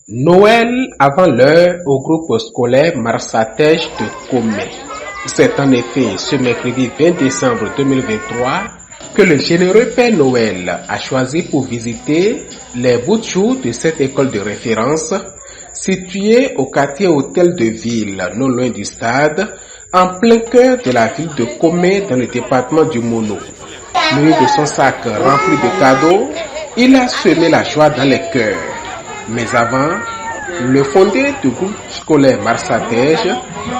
Noël avant l'heure au groupe scolaire Marsatège de Commet. C'est en effet ce mercredi 20 décembre 2023 que le généreux Père Noël a choisi pour visiter les bouts de jour de cette école de référence située au quartier Hôtel de Ville, non loin du stade, en plein cœur de la ville de Commet dans le département du Mono. Muni de son sac rempli de cadeaux, il a semé la joie dans les cœurs. Mais avant, le fondé du groupe scolaire Marsatège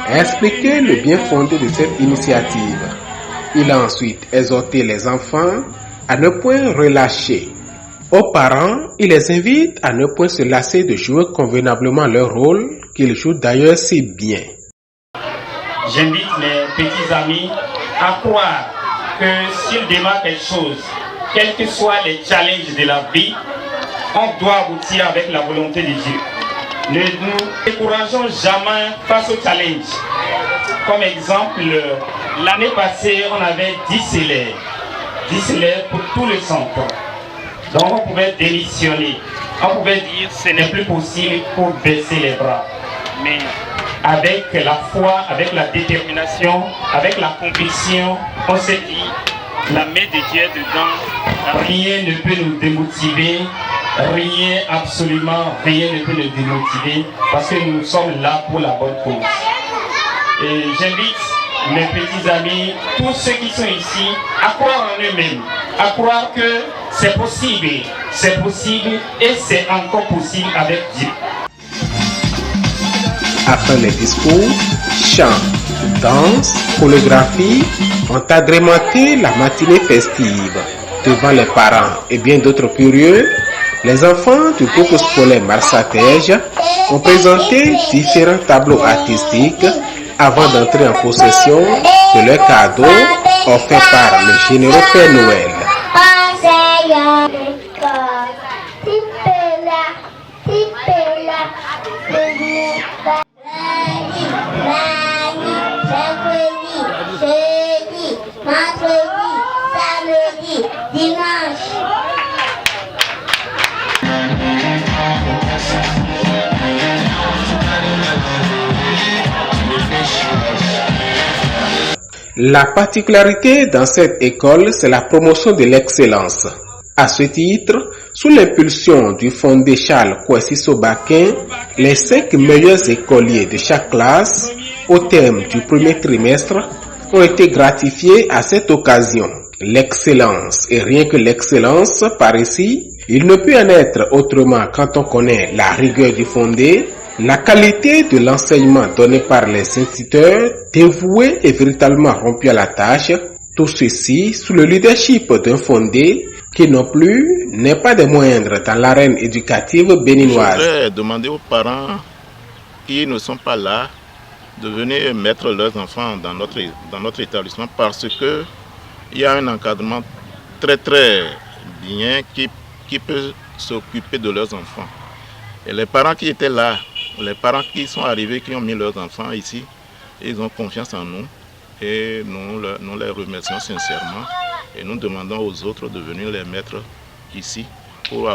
a expliqué le bien fondé de cette initiative. Il a ensuite exhorté les enfants à ne point relâcher. Aux parents, il les invite à ne point se lasser de jouer convenablement leur rôle, qu'ils jouent d'ailleurs si bien. J'invite mes petits amis à croire que s'ils démarrent quelque chose, quels que soient les challenges de la vie, on doit aboutir avec la volonté de Dieu. Ne nous décourageons jamais face au challenge. Comme exemple, l'année passée, on avait 10 élèves. 10 élèves pour tout le centre. Donc on pouvait démissionner. On pouvait dire ce n'est plus possible pour baisser les bras. Mais avec la foi, avec la détermination, avec la conviction, on s'est dit, la main de Dieu est dedans, rien ne peut nous démotiver. Rien, absolument rien ne peut nous démotiver parce que nous sommes là pour la bonne cause. Et j'invite mes petits amis, tous ceux qui sont ici, à croire en eux-mêmes, à croire que c'est possible et c'est encore possible avec Dieu. Après les discours, chants, danses, chorégraphies ont agrémenté la matinée festive. Devant les parents et bien d'autres curieux, les enfants du groupe scolaire Marsatège ont présenté différents tableaux artistiques avant d'entrer en possession de leurs cadeaux offerts par le généreux Père Noël. La particularité dans cette école, c'est la promotion de l'excellence. À ce titre, sous l'impulsion du fondé Charles Kwesi-Sobakin, les 5 meilleurs écoliers de chaque classe, au terme du premier trimestre, ont été gratifiés à cette occasion. L'excellence, et rien que l'excellence par ici, il ne peut en être autrement quand on connaît la rigueur du fondé, la qualité de l'enseignement donné par les instituteurs, dévoués et véritablement rompus à la tâche, tout ceci sous le leadership d'un fondé qui non plus n'est pas des moindres dans l'arène éducative béninoise. Je voudrais demander aux parents qui ne sont pas là de venir mettre leurs enfants dans notre établissement parce que il y a un encadrement très bien qui peut s'occuper de leurs enfants. Et les parents qui étaient là, les parents qui sont arrivés, qui ont mis leurs enfants ici, ils ont confiance en nous et nous les remercions sincèrement et nous demandons aux autres de venir les mettre ici pour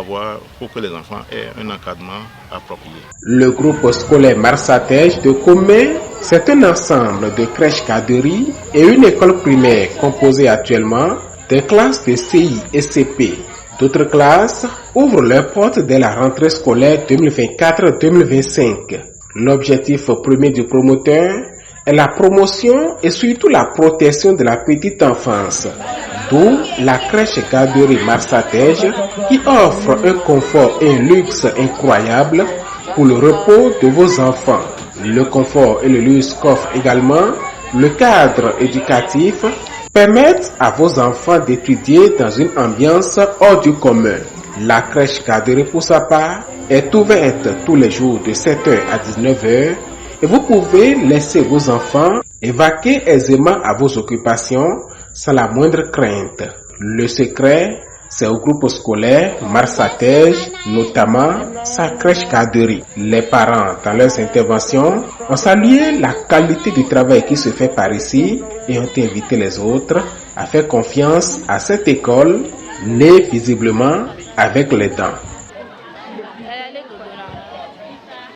que les enfants aient un encadrement approprié. Le groupe scolaire Marsatège de Commet, c'est un ensemble de crèches garderies et une école primaire composée actuellement des classes de CI et CP. D'autres classes ouvrent leurs portes dès la rentrée scolaire 2024-2025. L'objectif premier du promoteur est la promotion et surtout la protection de la petite enfance. D'où la crèche garderie Marsatège qui offre un confort et un luxe incroyable pour le repos de vos enfants. Le confort et le luxe qu'offre également le cadre éducatif permettent à vos enfants d'étudier dans une ambiance hors du commun. La crèche garderie pour sa part est ouverte tous les jours de 7h à 19h et vous pouvez laisser vos enfants évacuer aisément à vos occupations sans la moindre crainte. Le secret, c'est au groupe scolaire Marsatège, notamment sa crèche garderie. Les parents, dans leurs interventions, ont salué la qualité du travail qui se fait par ici et ont invité les autres à faire confiance à cette école, née visiblement avec les dents. de la